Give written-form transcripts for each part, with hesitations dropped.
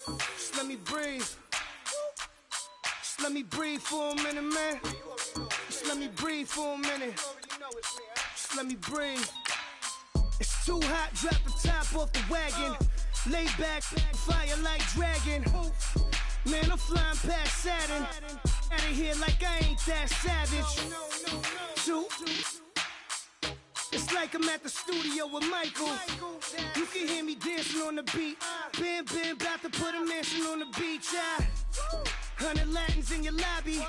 Just let me breathe. Just let me breathe for a minute, man. Just let me breathe for a minute. Just let me breathe. It's too hot, drop the top off the wagon. Lay back, fire like dragon. Man, I'm flying past Saturn. Out of here like I ain't that savage. Two. It's like I'm at the studio with Michael. You can hear me dancing on the beat. Bam, about to put a mansion on the beach. 100 Latins in your lobby.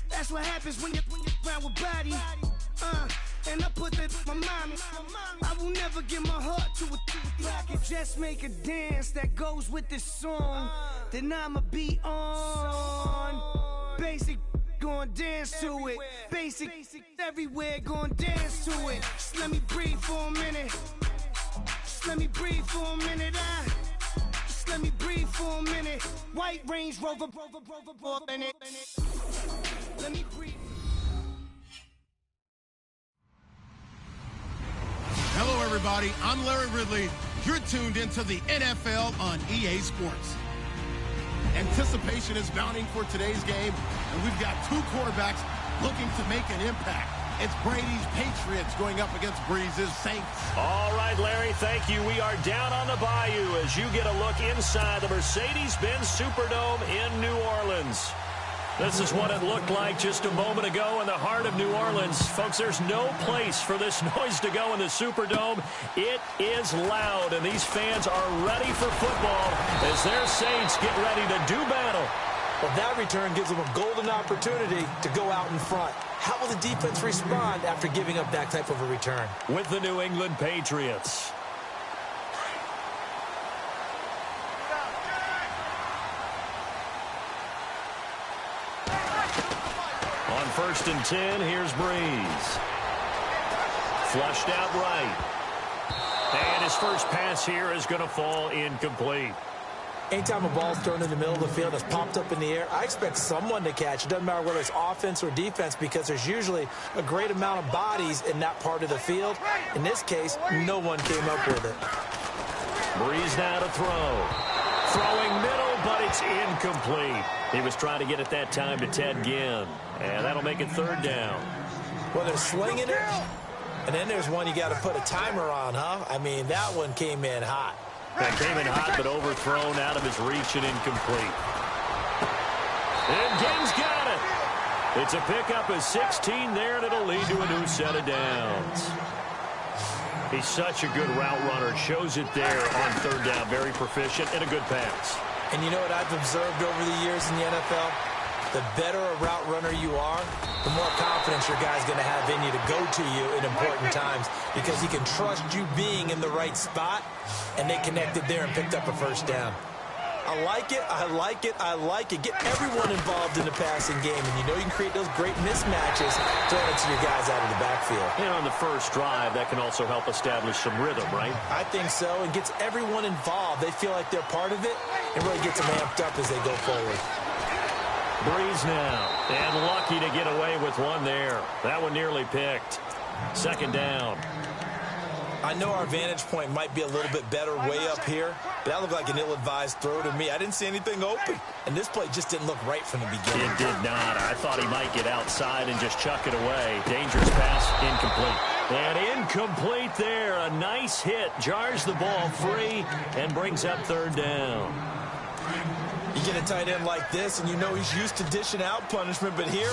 That's what happens when you're around with body. And I put that in my mommy. I will never give my heart to a I can just make a dance that goes with this song. Then I'ma be on. Basic, gon' dance to it. Basic, everywhere, gon' dance to it. Just let me breathe for a minute. Just let me breathe for a minute. Just let me breathe for a minute. White Range Rover, in it. Let me breathe. Hello, everybody. I'm Larry Ridley. You're tuned into the NFL on EA Sports. Anticipation is mounting for today's game, and we've got two quarterbacks looking to make an impact. It's Brady's Patriots going up against Breeze's Saints. All right, Larry, thank you. We are down on the bayou as you get a look inside the Mercedes-Benz Superdome in New Orleans. This is what it looked like just a moment ago in the heart of New Orleans. Folks, there's no place for this noise to go in the Superdome. It is loud, and these fans are ready for football as their Saints get ready to do battle. Well, that return gives them a golden opportunity to go out in front. How will the defense respond after giving up that type of a return? With the New England Patriots. On 1st and 10, here's Breeze. Flushed out right. And his first pass here is going to fall incomplete. Anytime a ball's thrown in the middle of the field that's popped up in the air, I expect someone to catch. It doesn't matter whether it's offense or defense because there's usually a great amount of bodies in that part of the field. In this case, no one came up with it. Breeze now to throw. Throwing middle, but it's incomplete. He was trying to get it that time to Ted Ginn. And that'll make it 3rd down. Well, they're slinging it. And then there's one you got to put a timer on, huh? I mean, that one came in hot. That came in hot, but overthrown out of his reach and incomplete. And Ginn's got it. It's a pickup of 16 there, and it'll lead to a new set of downs. He's such a good route runner. Shows it there on 3rd down. Very proficient and a good pass. And you know what I've observed over the years in the NFL? The better a route runner you are, the more confidence your guy's going to have in you to go to you in important times because he can trust you being in the right spot, and they connected there and picked up a 1st down. I like it, I like it, I like it. Get everyone involved in the passing game, and you know you can create those great mismatches throwing it to your guys out of the backfield. And on the first drive, that can also help establish some rhythm, right? I think so. It gets everyone involved. They feel like they're part of it, and really gets them amped up as they go forward. Breeze now, and lucky to get away with one there. That one nearly picked. 2nd down. I know our vantage point might be a little bit better way up here, but that looked like an ill-advised throw to me. I didn't see anything open, and this play just didn't look right from the beginning. It did not. I thought he might get outside and just chuck it away. Dangerous pass, incomplete. And incomplete there. A nice hit. Jars the ball free and brings up 3rd down. You get a tight end like this, and you know he's used to dishing out punishment, but here,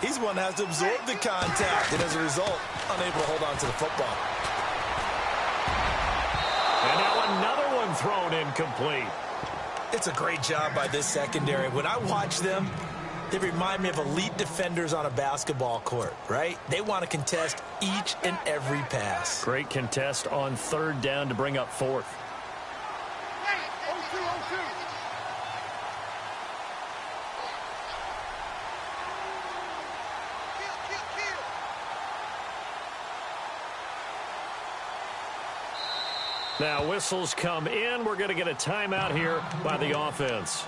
he's the one that has to absorb the contact, and as a result, unable to hold on to the football. And now another one thrown incomplete. It's a great job by this secondary. When I watch them, they remind me of elite defenders on a basketball court, right? They want to contest each and every pass. Great contest on 3rd down to bring up 4th. Now whistles come in. We're going to get a timeout here by the offense.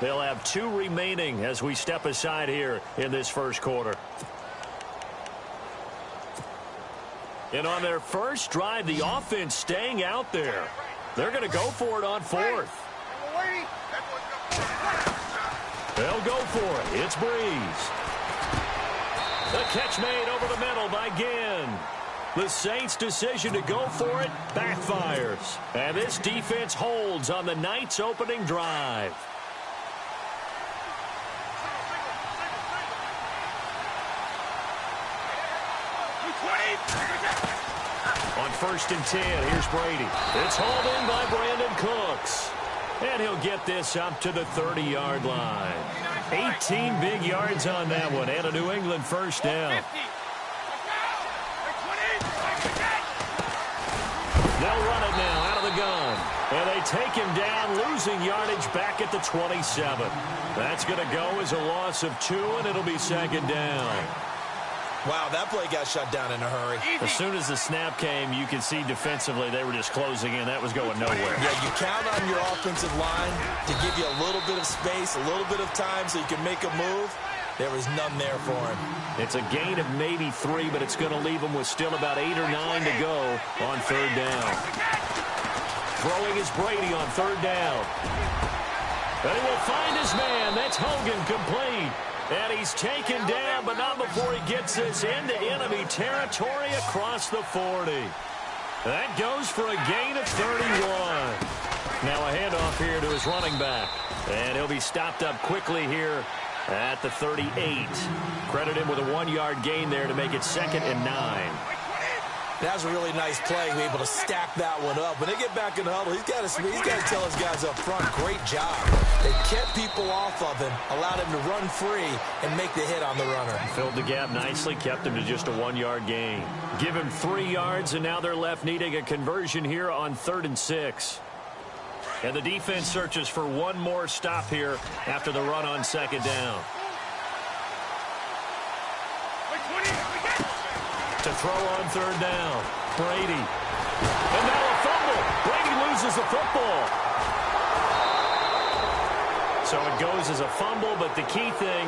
They'll have 2 remaining as we step aside here in this first quarter. And on their first drive, the offense staying out there. They're going to go for it on 4th. They'll go for it. It's Breeze. The catch made over the middle by Ginn. The Saints' decision to go for it backfires. And this defense holds on the night's opening drive. On 1st and 10, here's Brady. It's hauled in by Brandon Cooks. And he'll get this up to the 30-yard line. 18 big yards on that one, and a New England first down. They'll run it now out of the gun. And they take him down, losing yardage back at the 27. That's going to go as a loss of 2, and it'll be 2nd down. Wow, that play got shut down in a hurry. As soon as the snap came, you could see defensively they were just closing in. That was going nowhere. Yeah, you count on your offensive line to give you a little bit of space, a little bit of time so you can make a move. There was none there for him. It's a gain of maybe 3, but it's going to leave him with still about 8 or 9 to go on 3rd down. Throwing is Brady on 3rd down. And he will find his man. That's Hogan, complete. And he's taken down, but not before he gets this into enemy territory across the 40. That goes for a gain of 31. Now a handoff here to his running back. And he'll be stopped up quickly here at the 38. Credit him with a 1-yard gain there to make it 2nd and 9. That was a really nice play, able to stack that one up. When they get back in the huddle, he's got to tell his guys up front, great job. They kept people off of him, allowed him to run free and make the hit on the runner. Filled the gap nicely, kept him to just a 1-yard gain. Give him 3 yards, and now they're left needing a conversion here on 3rd and 6. And the defense searches for one more stop here after the run on 2nd down. To throw on 3rd down. Brady. And now a fumble. Brady loses the football. So it goes as a fumble, but the key thing,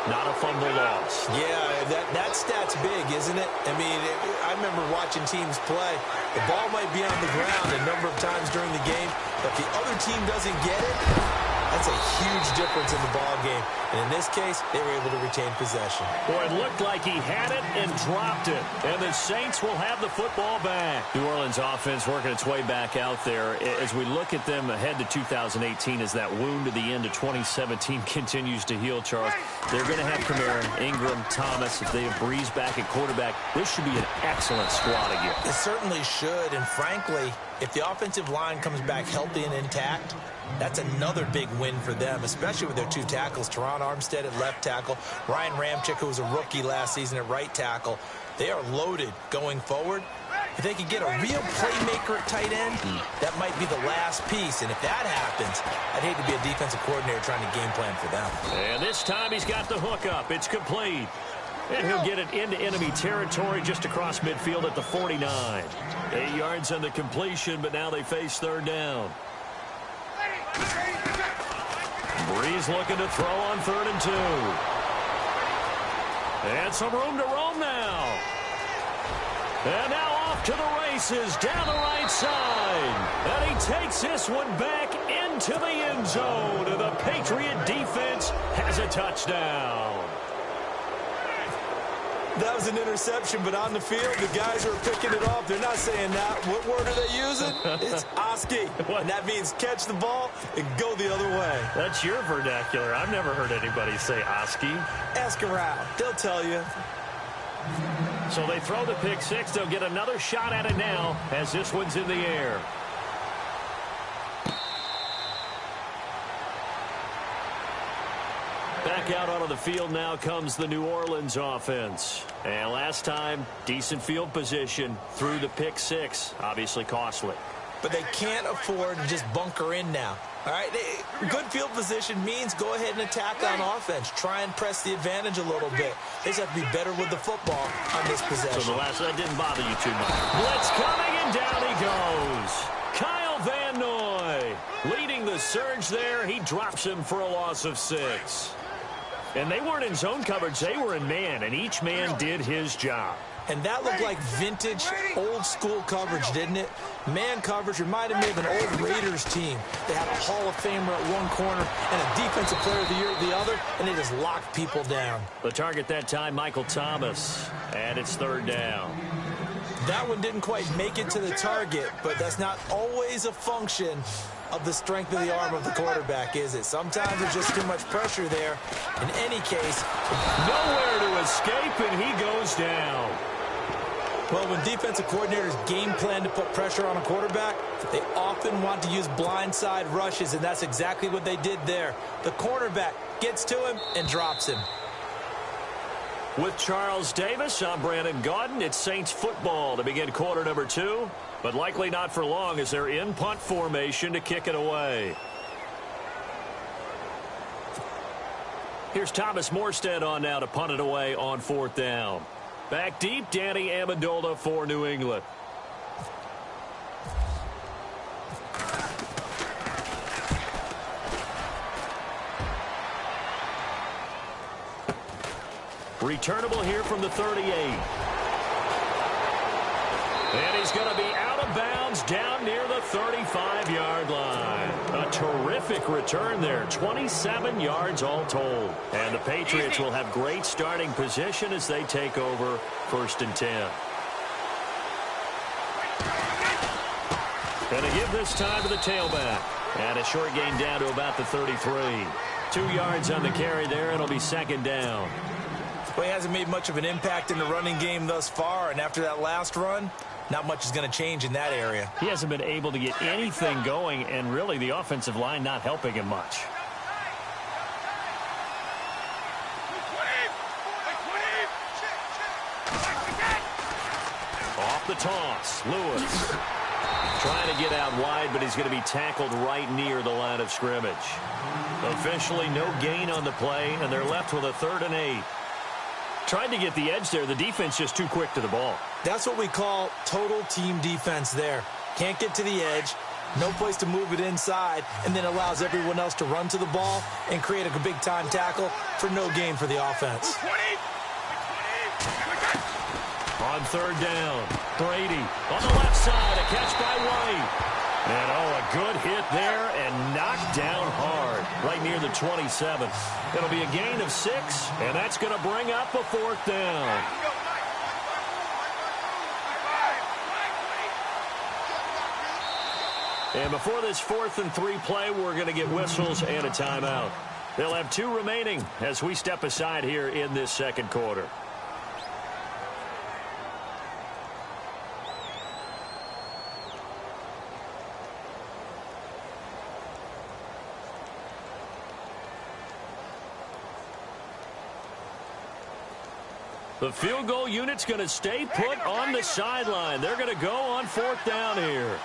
not a fumble loss. Yeah, that stat's big, isn't it? I mean, I remember watching teams play. The ball might be on the ground a number of times during the game, but if the other team doesn't get it, that's a huge difference in the ball game. And in this case, they were able to retain possession. Boy, it looked like he had it and dropped it. And the Saints will have the football back. New Orleans offense working its way back out there. As we look at them ahead to 2018, as that wound at the end of 2017 continues to heal, Charles, they're going to have Kamara, Ingram, Thomas. If they have Breeze back at quarterback, this should be an excellent squad again. It certainly should. And frankly, if the offensive line comes back healthy and intact, that's another big win for them, especially with their 2 tackles. Teron Armstead at left tackle, Ryan Ramczyk, who was a rookie last season, at right tackle. They are loaded going forward. If they could get a real playmaker at tight end, that might be the last piece. And if that happens, I'd hate to be a defensive coordinator trying to game plan for them. And this time he's got the hook up. It's complete. And he'll get it into enemy territory just across midfield at the 49. 8 yards on the completion, but now they face 3rd down. Breeze looking to throw on 3rd and 2. And some room to roam now. And now off to the races down the right side. And he takes this one back into the end zone. And the Patriot defense has a touchdown. That was an interception, but on the field, the guys who are picking it off, they're not saying that. What word are they using? It's Oski. And that means catch the ball and go the other way. That's your vernacular. I've never heard anybody say Oski. Ask around. They'll tell you. So they throw the pick 6. They'll get another shot at it now as this one's in the air. Back out onto the field now comes the New Orleans offense. And last time, decent field position through the pick 6. Obviously costly. But they can't afford to just bunker in now. All right, good field position means go ahead and attack on offense. Try and press the advantage a little bit. They just have to be better with the football on this possession. So the last, that didn't bother you too much. Blitz coming, and down he goes. Kyle Van Noy leading the surge there. He drops him for a loss of 6. And they weren't in zone coverage. They were in man, and each man did his job. And that looked like vintage, old-school coverage, didn't it? Man coverage reminded me of an old Raiders team. They had a Hall of Famer at one corner and a Defensive Player of the Year at the other, and they just locked people down. The target that time, Michael Thomas, and it's third down. That one didn't quite make it to the target, but that's not always a function of the strength of the arm of the quarterback, is it? Sometimes there's just too much pressure there. In any case, nowhere to escape, and he goes down. Well, when defensive coordinators game plan to put pressure on a quarterback, they often want to use blindside rushes, and that's exactly what they did there. The cornerback gets to him and drops him. With Charles Davis, I'm Brandon Gaudin. It's Saints football to begin quarter number 2, but likely not for long as they're in punt formation to kick it away. Here's Thomas Morstead on now to punt it away on 4th down. Back deep, Danny Amendola for New England. Returnable here from the 38. And he's going to be out of bounds down near the 35-yard line. A terrific return there. 27 yards all told. And the Patriots will have great starting position as they take over 1st and 10. And to give this time to the tailback. And a short gain down to about the 33. 2 yards on the carry there. It'll be 2nd down. Well, he hasn't made much of an impact in the running game thus far, and after that last run, not much is going to change in that area. He hasn't been able to get anything going, and really the offensive line not helping him much. Off the toss, Lewis. Trying to get out wide, but he's going to be tackled right near the line of scrimmage. Officially no gain on the play, and they're left with a 3rd and 8. Tried to get the edge there. The defense just too quick to the ball. That's what we call total team defense there. Can't get to the edge, no place to move it inside, and then allows everyone else to run to the ball and create a big-time tackle for no gain for the offense. On 3rd down, Brady on the left side, a catch by White. And, a good hit there and knocked down hard right near the 27. It'll be a gain of 6, and that's going to bring up a 4th down. And before this 4th and 3 play, we're going to get whistles and a timeout. They'll have 2 remaining as we step aside here in this 2nd quarter. The field goal unit's going to stay put on the sideline. They're going to go on 4th down here.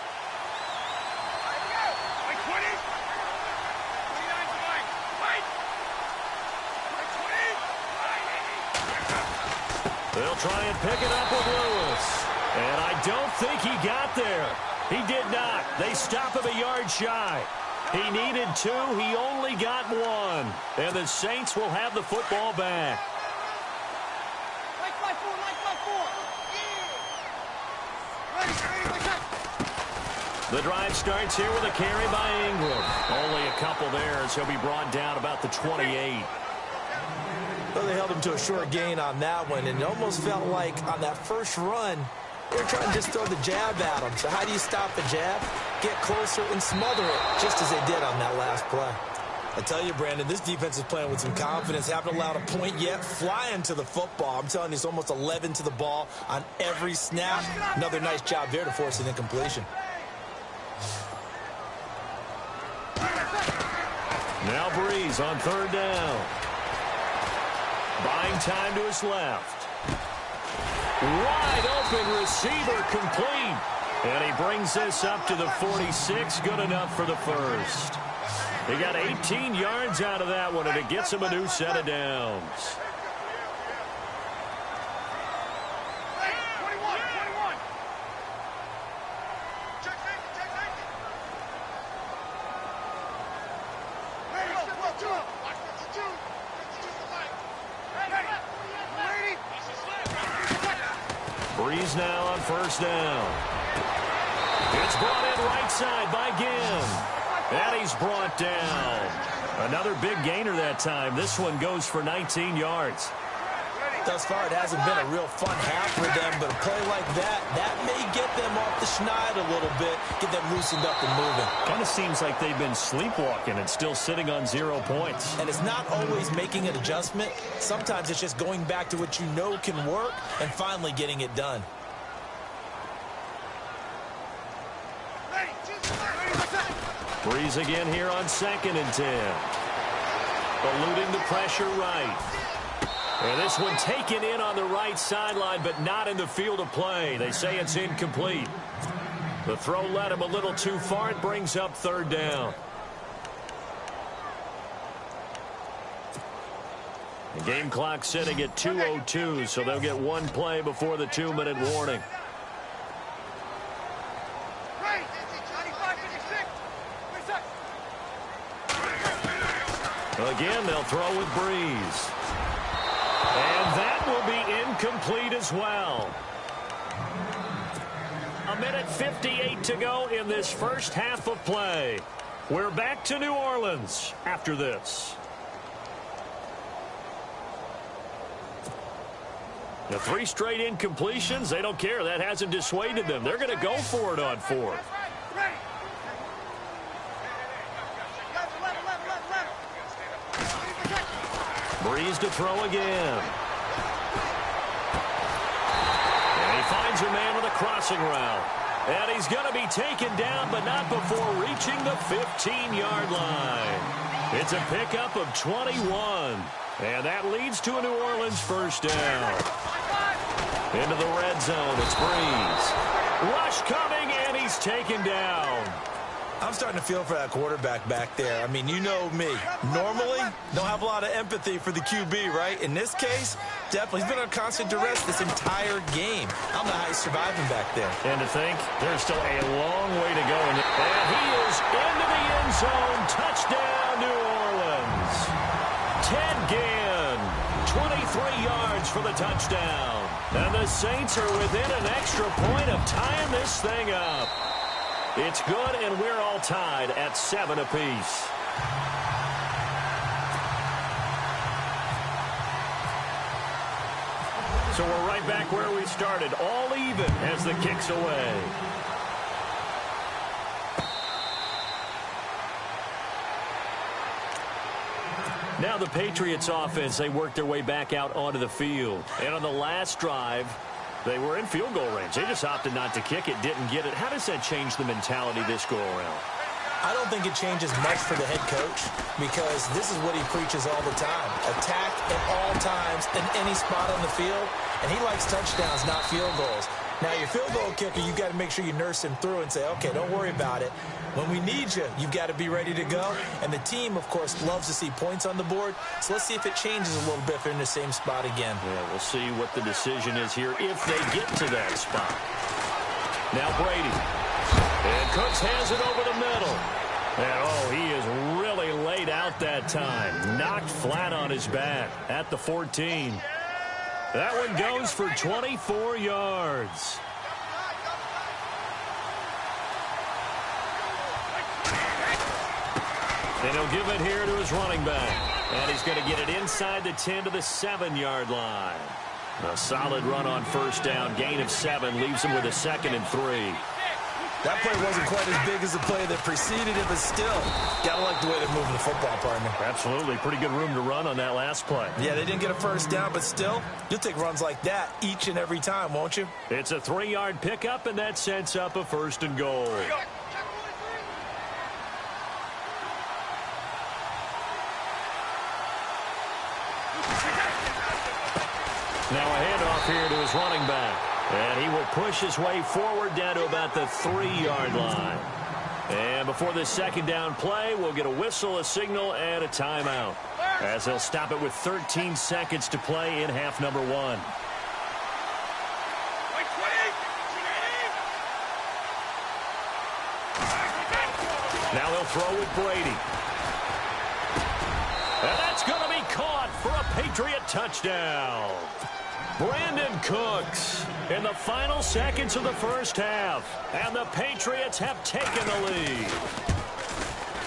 They'll try and pick it up with Lewis. And I don't think he got there. He did not. They stop him a yard shy. He needed 2. He only got 1. And the Saints will have the football back. The drive starts here with a carry by Ingram. Only a couple there as he'll be brought down about the 28. Well, they held him to a short gain on that one, and it almost felt like on that first run, they were trying to just throw the jab at him. So how do you stop the jab? Get closer and smother it, just as they did on that last play. I tell you, Brandon, this defense is playing with some confidence. Haven't allowed a point yet. Flying to the football. I'm telling you, it's almost 11 to the ball on every snap. Another nice job there to force an incompletion. Now Breeze on 3rd down. Buying time to his left. Wide open receiver complete. And he brings this up to the 46. Good enough for the 1st. He got 18 yards out of that one, and it gets him a new set of downs. Breeze now on first down. It's brought in right side by Ginn. And he's brought down. Another big gainer that time. This one goes for 19 yards. Thus far, it hasn't been a real fun half for them, but a play like that may get them off the schneid a little bit, get them loosened up and moving. Kind of seems like they've been sleepwalking and still sitting on 0 points. And it's not always making an adjustment. Sometimes it's just going back to what you know can work and finally getting it done. Breeze again here on 2nd and 10. Eluding the pressure right. And this one taken in on the right sideline, but not in the field of play. They say it's incomplete. The throw led him a little too far. It brings up 3rd down. The game clock sitting at 2:02, so they'll get one play before the 2-minute warning. Again, they'll throw with Breeze. And that will be incomplete as well. 1:58 to go in this first half of play. We're back to New Orleans after this. The 3 straight incompletions, they don't care. That hasn't dissuaded them. They're going to go for it on 4th. Breeze to throw again. And he finds a man with a crossing route. And he's going to be taken down, but not before reaching the 15-yard line. It's a pickup of 21. And that leads to a New Orleans first down. Into the red zone, it's Breeze. Rush coming, and he's taken down. I'm starting to feel for that quarterback back there. I mean, you know me. Normally, don't have a lot of empathy for the QB, right? In this case, definitely. He's been on constant duress this entire game. I don't know how he's surviving back there. And to think, there's still a long way to go. And he is into the end zone. Touchdown, New Orleans. Ted Ginn, 23 yards for the touchdown. And the Saints are within an extra point of tying this thing up. It's good, and we're all tied at 7 apiece. So we're right back where we started, all even as the kick's away. Now the Patriots offense, they worked their way back out onto the field. And on the last drive, they were in field goal range. They just opted not to kick it, didn't get it. How does that change the mentality this go-around? I don't think it changes much for the head coach because this is what he preaches all the time. Attack at all times in any spot on the field, and he likes touchdowns, not field goals. Now, your field goal kicker, you've got to make sure you nurse him through and say, okay, don't worry about it. When we need you, you've got to be ready to go. And the team, of course, loves to see points on the board. So let's see if it changes a little bit if they're in the same spot again. Yeah, we'll see what the decision is here if they get to that spot. Now Brady. And Cooks has it over the middle. And, oh, he is really laid out that time. Knocked flat on his back at the 14. That one goes for 24 yards. And he'll give it here to his running back. And he's going to get it inside the 10 to the 7-yard line. A solid run on first down. Gain of 7 leaves him with a 2nd and 3. That play wasn't quite as big as the play that preceded it, but still, gotta like the way they're moving the football, partner. Absolutely. Pretty good room to run on that last play. Yeah, they didn't get a first down, but still, you'll take runs like that each and every time, won't you? It's a 3-yard pickup, and that sets up a 1st and goal. Now a handoff here to his running back. And he will push his way forward down to about the 3-yard line. And before this 2nd down play, we'll get a whistle, a signal, and a timeout. As they'll stop it with 13 seconds to play in half number 1. Now they'll throw with Brady. And that's going to be caught for a Patriot touchdown. Brandon Cooks. in the final seconds of the first half. And the Patriots have taken the lead.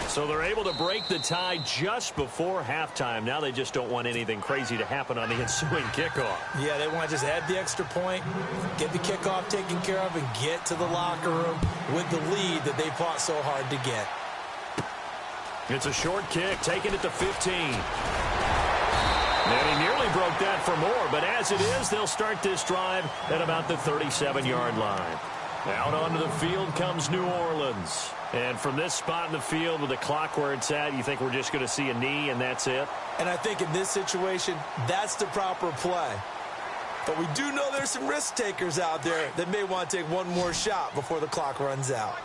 So they're able to break the tie just before halftime. Now they just don't want anything crazy to happen on the ensuing kickoff. Yeah, they want to just add the extra point, get the kickoff taken care of, and get to the locker room with the lead that they fought so hard to get. It's a short kick, taking it to 15. And he nearly broke that for more, but as it is, they'll start this drive at about the 37-yard line. Out onto the field comes New Orleans. And from this spot in the field with the clock where it's at, you think we're just going to see a knee and that's it? And I think in this situation, that's the proper play. But we do know there's some risk takers out there that may want to take one more shot before the clock runs out.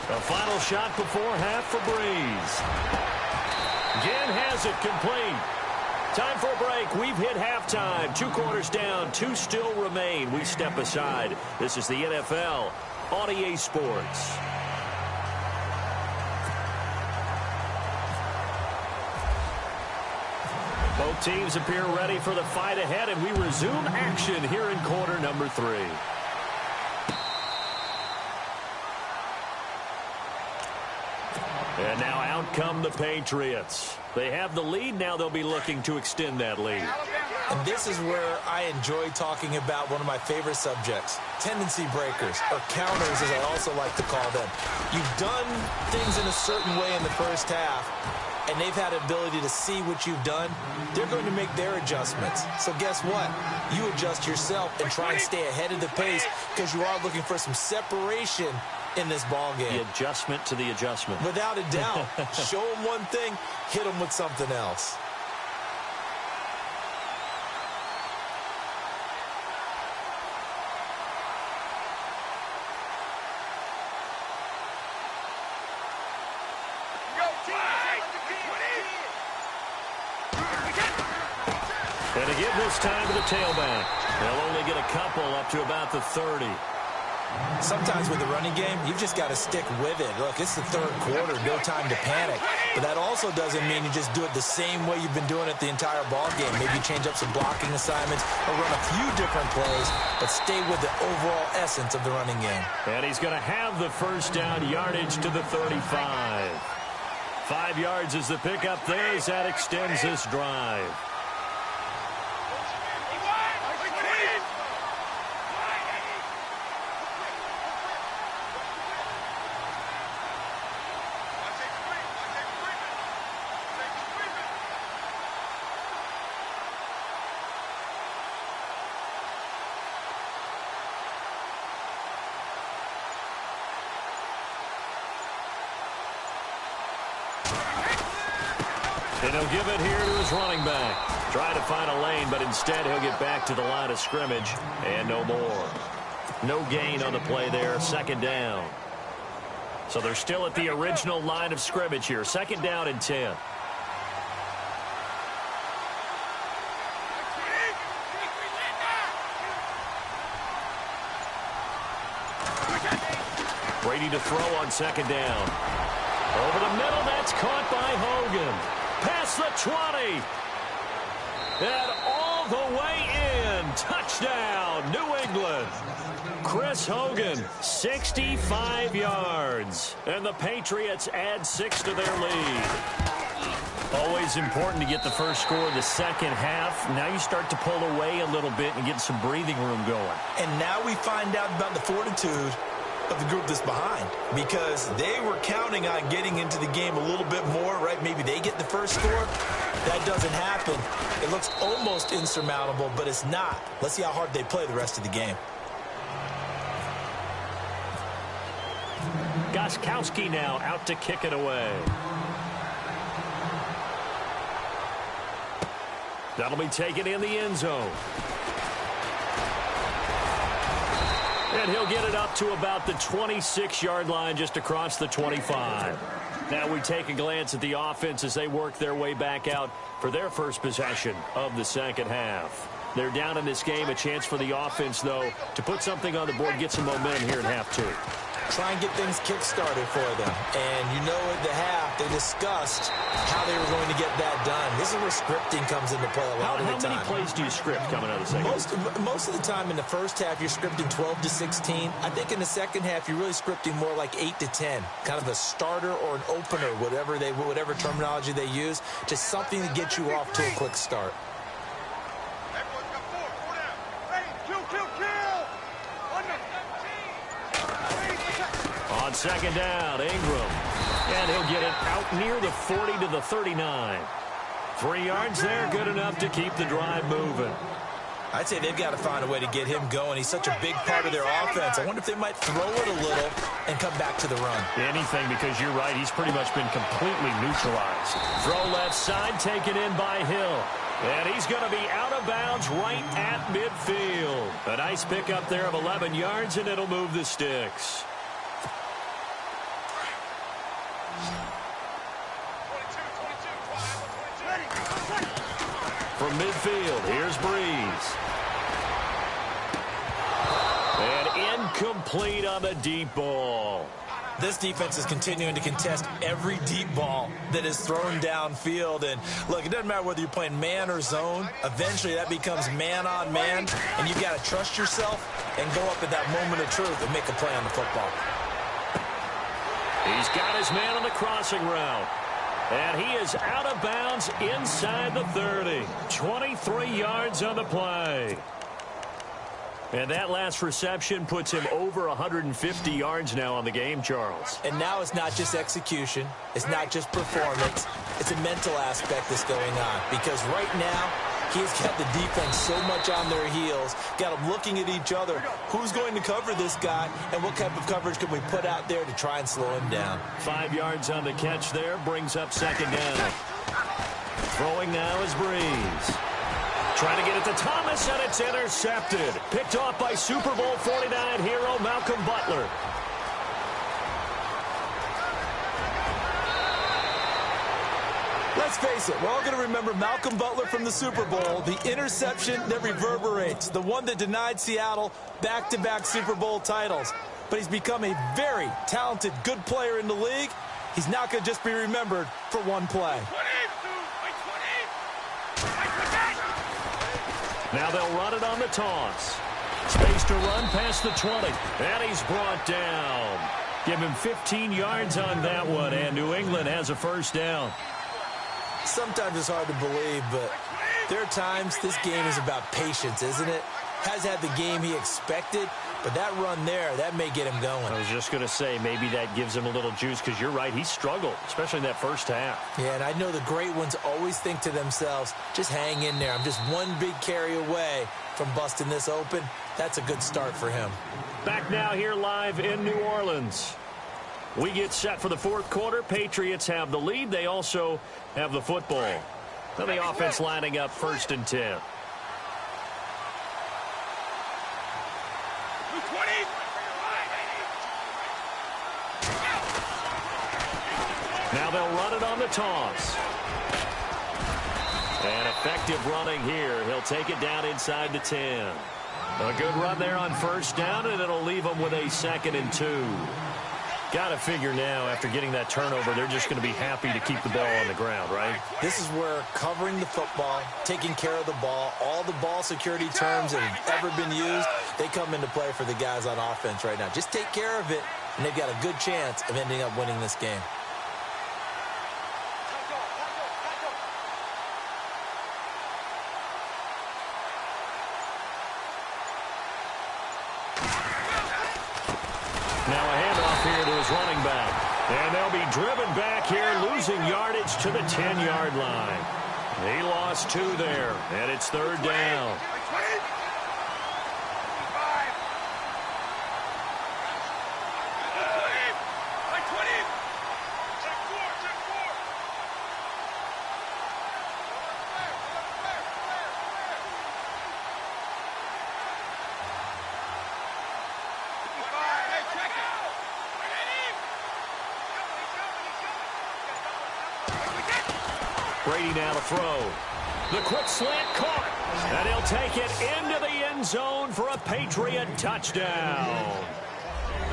A final shot before half for Breeze. Ginn has it complete. Time for a break. We've hit halftime. 2 quarters down. 2 still remain. We step aside. This is the NFL on EA Sports. Both teams appear ready for the fight ahead, and we resume action here in quarter number 3. And now out come the Patriots. They have the lead. Now they'll be looking to extend that lead. And this is where I enjoy talking about one of my favorite subjects, tendency breakers, or counters as I also like to call them. You've done things in a certain way in the first half, and they've had the ability to see what you've done. They're going to make their adjustments. So guess what? You adjust yourself and try and stay ahead of the pace because you are looking for some separation in this ball game. The adjustment to the adjustment. Without a doubt. Show them one thing, hit them with something else. And to give this time to the tailback. They'll only get a couple up to about the 30. Sometimes with the running game, you've just got to stick with it. Look, it's the third quarter, no time to panic. But that also doesn't mean you just do it the same way you've been doing it the entire ball game. Maybe change up some blocking assignments or run a few different plays, but stay with the overall essence of the running game. And he's going to have the first down, yardage to the 35. 5 yards is the pickup there as that extends this drive. And he'll give it here to his running back. Try to find a lane, but instead he'll get back to the line of scrimmage. And no more. No gain on the play there. Second down. So they're still at the original line of scrimmage here. Second down and 10. Brady to throw on second down. Over the middle, that's caught by Hogan. Past the 20. And all the way in. Touchdown, New England. Chris Hogan, 65 yards. And the Patriots add 6 to their lead. Always important to get the first score of the second half. Now you start to pull away a little bit and get some breathing room going. And now we find out about the fortitude of the group that's behind, because they were counting on getting into the game a little bit more, right? Maybe they get the first score. That doesn't happen. It looks almost insurmountable, but it's not. Let's see how hard they play the rest of the game. Gostkowski now out to kick it away. That'll be taken in the end zone. And he'll get it up to about the 26-yard line, just across the 25. Now we take a glance at the offense as they work their way back out for their first possession of the second half. They're down in this game. A chance for the offense, though, to put something on the board, get some momentum here in half 2. try and get things kick-started for them. And you know at the half, they discussed how they were going to get that done. This is where scripting comes into play a lot of the time. How many plays do you script coming out of the second? Most of the time in the first half, you're scripting 12 to 16. I think in the second half, you're really scripting more like 8 to 10. Kind of a starter or an opener, whatever terminology they use. Just something to get you off to a quick start. On second down, Ingram. And he'll get it out near the 40 to the 39. 3 yards there, good enough to keep the drive moving. I'd say they've got to find a way to get him going. He's such a big part of their offense. I wonder if they might throw it a little and come back to the run. Anything, because you're right, he's pretty much been completely neutralized. Throw left side, taken in by Hill. And he's going to be out of bounds right at midfield. A nice pickup there of 11 yards, and it'll move the sticks. From midfield, here's Breeze. And incomplete on the deep ball. This defense is continuing to contest every deep ball that is thrown downfield. And, look, it doesn't matter whether you're playing man or zone. Eventually, that becomes man on man, and you've got to trust yourself and go up at that moment of truth and make a play on the football. He's got his man on the crossing route. And he is out of bounds inside the 30. 23 yards on the play. And that last reception puts him over 150 yards now on the game, Charles. And now it's not just execution. It's not just performance. It's a mental aspect that's going on. Because right now, he's got the defense so much on their heels, got them looking at each other. Who's going to cover this guy, and what type of coverage can we put out there to try and slow him down? 5 yards on the catch there, brings up second down. Throwing now is Breeze. Trying to get it to Thomas, and it's intercepted. Picked off by Super Bowl 49 hero Malcolm Butler. Let's face it, we're all going to remember Malcolm Butler from the Super Bowl, the interception that reverberates, the one that denied Seattle back-to-back Super Bowl titles. But he's become a very talented, good player in the league. He's not going to just be remembered for one play. Now they'll run it on the toss. Space to run past the 20. And he's brought down. Give him 15 yards on that one, and New England has a first down. Sometimes it's hard to believe, but there are times this game is about patience, isn't it? Has had the game he expected, but that run there, that may get him going. I was just going to say, maybe that gives him a little juice, because you're right, he struggled, especially in that first half. Yeah, and I know the great ones always think to themselves, just hang in there. I'm just one big carry away from busting this open. That's a good start for him. Back now here live in New Orleans. We get set for the fourth quarter. Patriots have the lead. They also have the football. Now the offense lining up 1st and 10. Now they'll run it on the toss. And effective running here. He'll take it down inside the 10. A good run there on first down, and it'll leave them with a 2nd and 2. Got to figure now, after getting that turnover, they're just going to be happy to keep the ball on the ground, right? This is where covering the football, taking care of the ball, all the ball security terms that have ever been used, they come into play for the guys on offense right now. Just take care of it, and they've got a good chance of ending up winning this game. Running back. And they'll be driven back here, losing yardage to the 10-yard line. He lost 2 there, and it's 3rd down. Brady now to throw. The quick slant caught. And he'll take it into the end zone for a Patriot touchdown.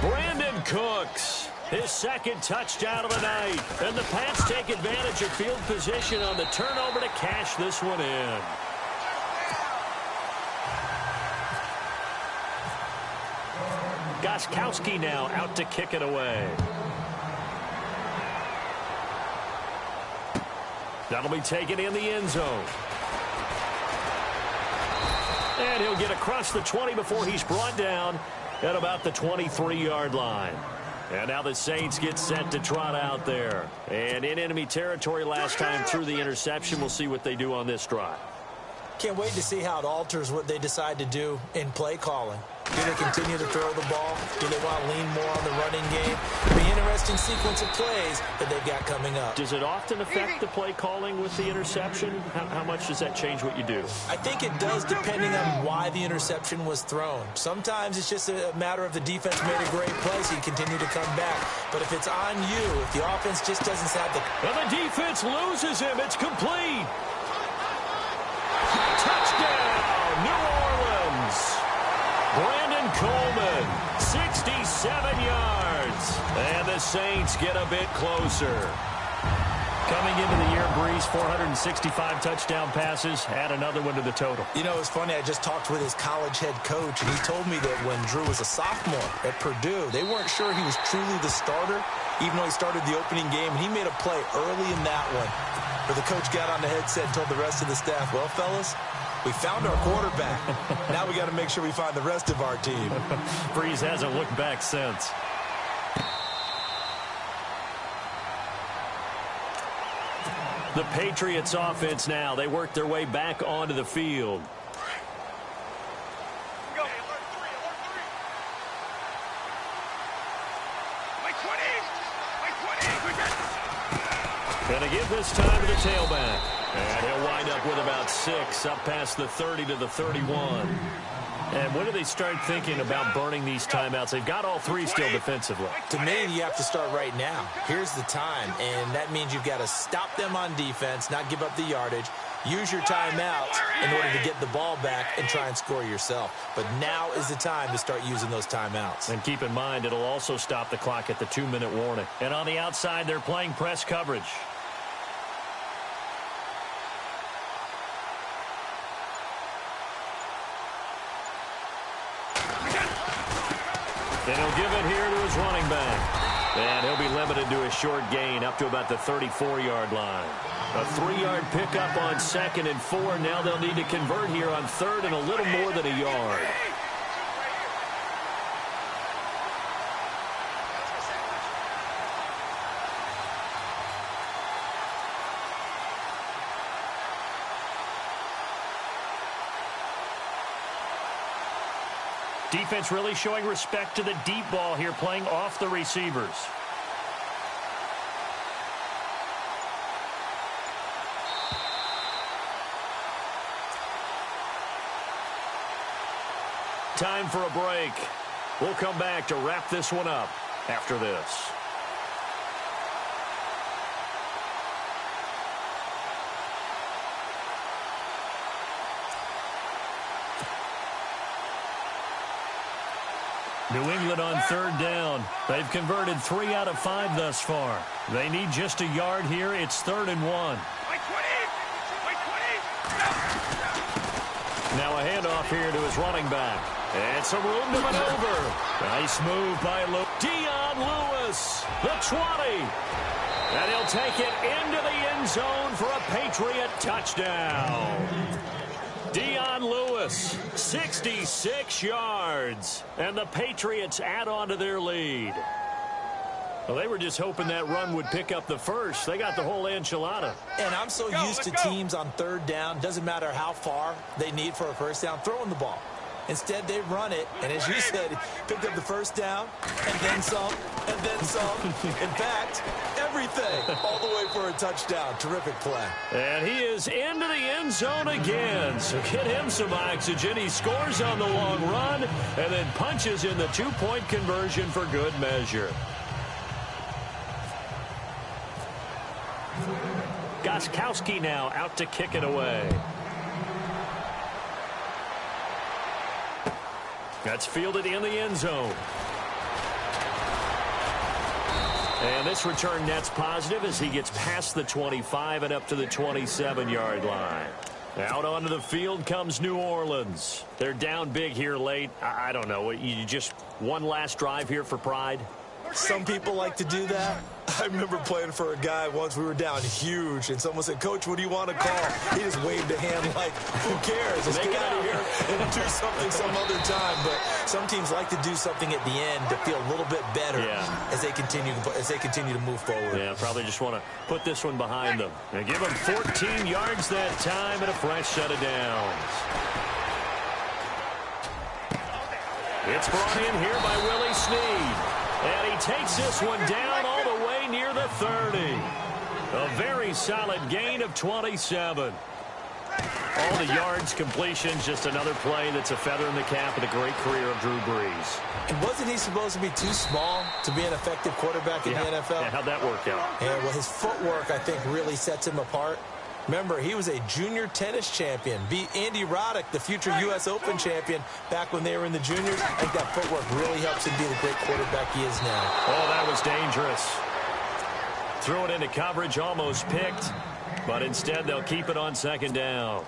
Brandon Cooks. His second touchdown of the night. And the Pats take advantage of field position on the turnover to cash this one in. Gostkowski now out to kick it away. That'll be taken in the end zone. And he'll get across the 20 before he's brought down at about the 23-yard line. And now the Saints get set to trot out there. And in enemy territory last time through the interception. We'll see what they do on this drive. Can't wait to see how it alters what they decide to do in play calling. Do they continue to throw the ball? Do they want to lean more on the running game? The interesting sequence of plays that they've got coming up. Does it often affect the play calling with the interception? How much does that change what you do? I think it does depending on why the interception was thrown. Sometimes it's just a matter of the defense made a great play, so you continue to come back. But if it's on you, if the offense just doesn't have the... And the defense loses him. It's complete. Touchdown, New Orleans. Brandon Coleman, 67 yards. And the Saints get a bit closer. Coming into the year, Breeze, 465 touchdown passes. Add another one to the total. You know, it's funny. I just talked with his college head coach, and he told me that when Drew was a sophomore at Purdue, they weren't sure he was truly the starter, even though he started the opening game. And he made a play early in that one where the coach got on the headset and told the rest of the staff, well, fellas, we found our quarterback. Now we got to make sure we find the rest of our team. Breeze hasn't looked back since. The Patriots offense now. They work their way back onto the field. Going to give this time to the tailback. And he'll wind up with about 6 up past the 30 to the 31. And when do they start thinking about burning these timeouts? They've got all 3 still defensively. To me, you have to start right now. Here's the time, and that means you've got to stop them on defense, not give up the yardage, use your timeouts in order to get the ball back and try and score yourself. But now is the time to start using those timeouts. And keep in mind, it'll also stop the clock at the 2-minute warning. And on the outside, they're playing press coverage. And he'll give it here to his running back. And he'll be limited to a short gain up to about the 34-yard line. A 3-yard pickup on 2nd and 4. Now they'll need to convert here on 3rd and a little more than a yard. Defense really showing respect to the deep ball here, playing off the receivers. Time for a break. We'll come back to wrap this one up after this. New England on 3rd down. They've converted 3 out of 5 thus far. They need just a yard here. It's 3rd and 1. Now a handoff here to his running back. And some room to maneuver. Nice move by Dion Lewis, the 20. And he'll take it into the end zone for a Patriot touchdown. Dion Lewis, 66 yards. And the Patriots add on to their lead. Well, they were just hoping that run would pick up the first. They got the whole enchilada. And I'm so used to teams on 3rd down, doesn't matter how far they need for a first down, throwing the ball. Instead, they run it, and as you said, picked up the first down, and then some, and then some. In fact, everything, all the way for a touchdown. Terrific play. And he is into the end zone again, so get him some oxygen. He scores on the long run, and then punches in the 2-point conversion for good measure. Gostkowski now out to kick it away. That's fielded in the end zone. And this return net's positive as he gets past the 25 and up to the 27-yard line. Out onto the field comes New Orleans. They're down big here late. I don't know. You just one last drive here for pride? Some people like to do that. I remember playing for a guy once. We were down huge, and someone said, "Coach, what do you want to call?" He just waved a hand like, who cares? Let's get out of here and do something some other time. But some teams like to do something at the end to feel a little bit better as they continue to move forward. Yeah, probably just want to put this one behind them. And give them 14 yards that time and a fresh set of downs. It's brought in here by Willie Snead. And he takes this one down all the way near the 30. A very solid gain of 27. All the yards, completions, just another play that's a feather in the cap of the great career of Drew Brees. And wasn't he supposed to be too small to be an effective quarterback in the NFL? Yeah, how'd that work out? Yeah, well, his footwork, I think, really sets him apart. Remember, he was a junior tennis champion, beat Andy Roddick, the future U.S. Open champion, back when they were in the juniors. I think that footwork really helps him be the great quarterback he is now. Oh, that was dangerous. Threw it into coverage, almost picked, but instead they'll keep it on second down.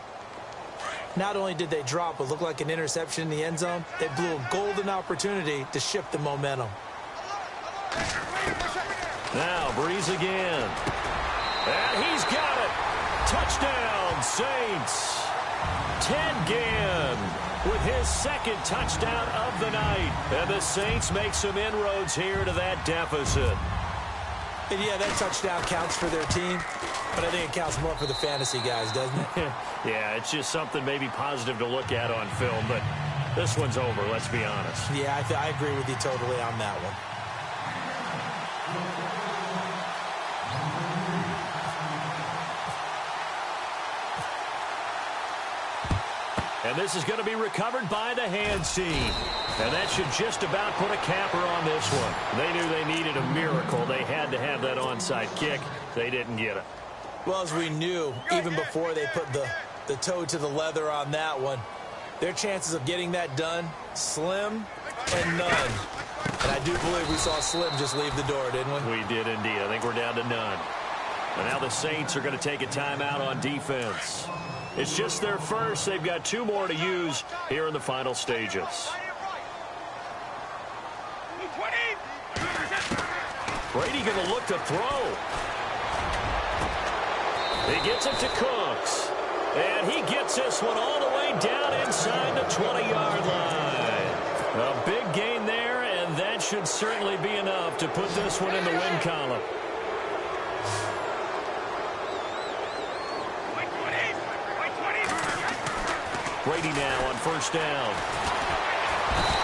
Not only did they drop what looked like an interception in the end zone, they blew a golden opportunity to shift the momentum. Now, Brees again. And he's got it. Touchdown, Saints. Ted Ginn with his second touchdown of the night. And the Saints make some inroads here to that deficit. And yeah, that touchdown counts for their team, but I think it counts more for the fantasy guys, doesn't it? Yeah, it's just something maybe positive to look at on film, but this one's over, let's be honest. Yeah, I agree with you totally on that one. And this is going to be recovered by the hands team. And that should just about put a capper on this one. They knew they needed a miracle. They had to have that onside kick. They didn't get it. Well, as we knew, even before they put the toe to the leather on that one, their chances of getting that done, slim and none. And I do believe we saw Slim just leave the door, didn't we? We did indeed. I think we're down to none. And now the Saints are going to take a timeout on defense. It's just their first. They've got two more to use here in the final stages. Brady going to look to throw. He gets it to Cooks. And he gets this one all the way down inside the 20-yard line. A big gain there, and that should certainly be enough to put this one in the win column. Brady now on first down.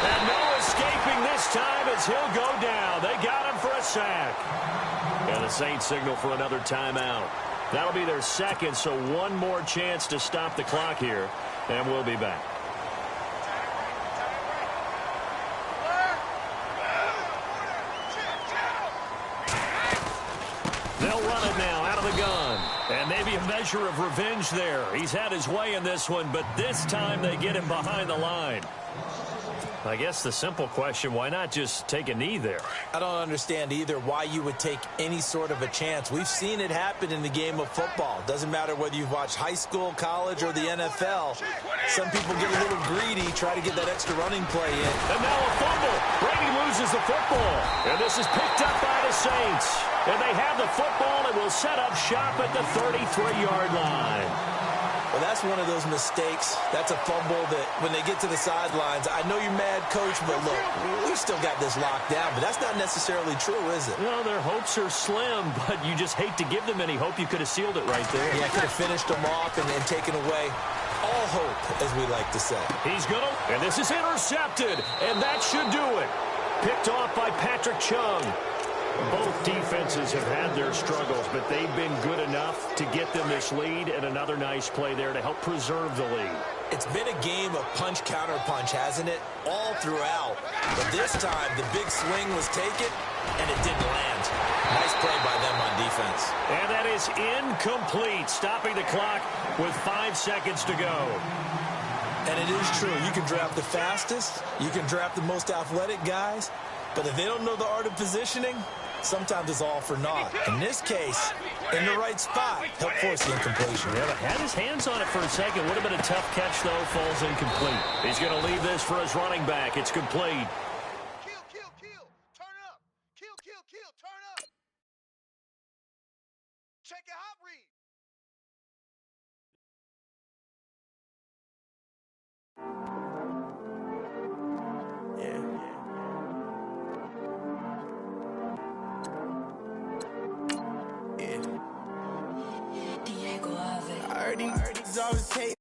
And no escaping this time as he'll go down. They got him for a sack. And the Saints signal for another timeout. That'll be their second, so one more chance to stop the clock here. And we'll be back. They'll run it now out of the gun. And maybe a measure of revenge there. He's had his way in this one, but this time they get him behind the line. I guess the simple question, why not just take a knee there? I don't understand either why you would take any sort of a chance. We've seen it happen in the game of football. Doesn't matter whether you've watched high school, college, or the NFL. Some people get a little greedy, try to get that extra running play in. And now a fumble. Brady loses the football. And this is picked up by the Saints. And they have the football and will set up shop at the 33-yard line. Well, that's one of those mistakes. That's a fumble that when they get to the sidelines, I know you're mad, Coach, but look, we've still got this locked down. But that's not necessarily true, is it? Well, their hopes are slim, but you just hate to give them any hope. You could have sealed it right there. Yeah, could have finished them off and taken away all hope, as we like to say. He's going to, and this is intercepted, and that should do it. Picked off by Patrick Chung. Both defenses have had their struggles, but they've been good enough to get them this lead, and another nice play there to help preserve the lead. It's been a game of punch-counter-punch, hasn't it? All throughout. But this time, the big swing was taken, and it didn't land. Nice play by them on defense. And that is incomplete, stopping the clock with 5 seconds to go. And it is true. You can draft the fastest. You can draft the most athletic guys. But if they don't know the art of positioning, sometimes it's all for naught. In this case, in the right spot, helped force the incompletion. Yeah, but had his hands on it for a second. Would have been a tough catch, though. Falls incomplete. He's going to leave this for his running back. It's complete. Kill. Turn up. Kill. Turn up. Check your hot read. I heard these always take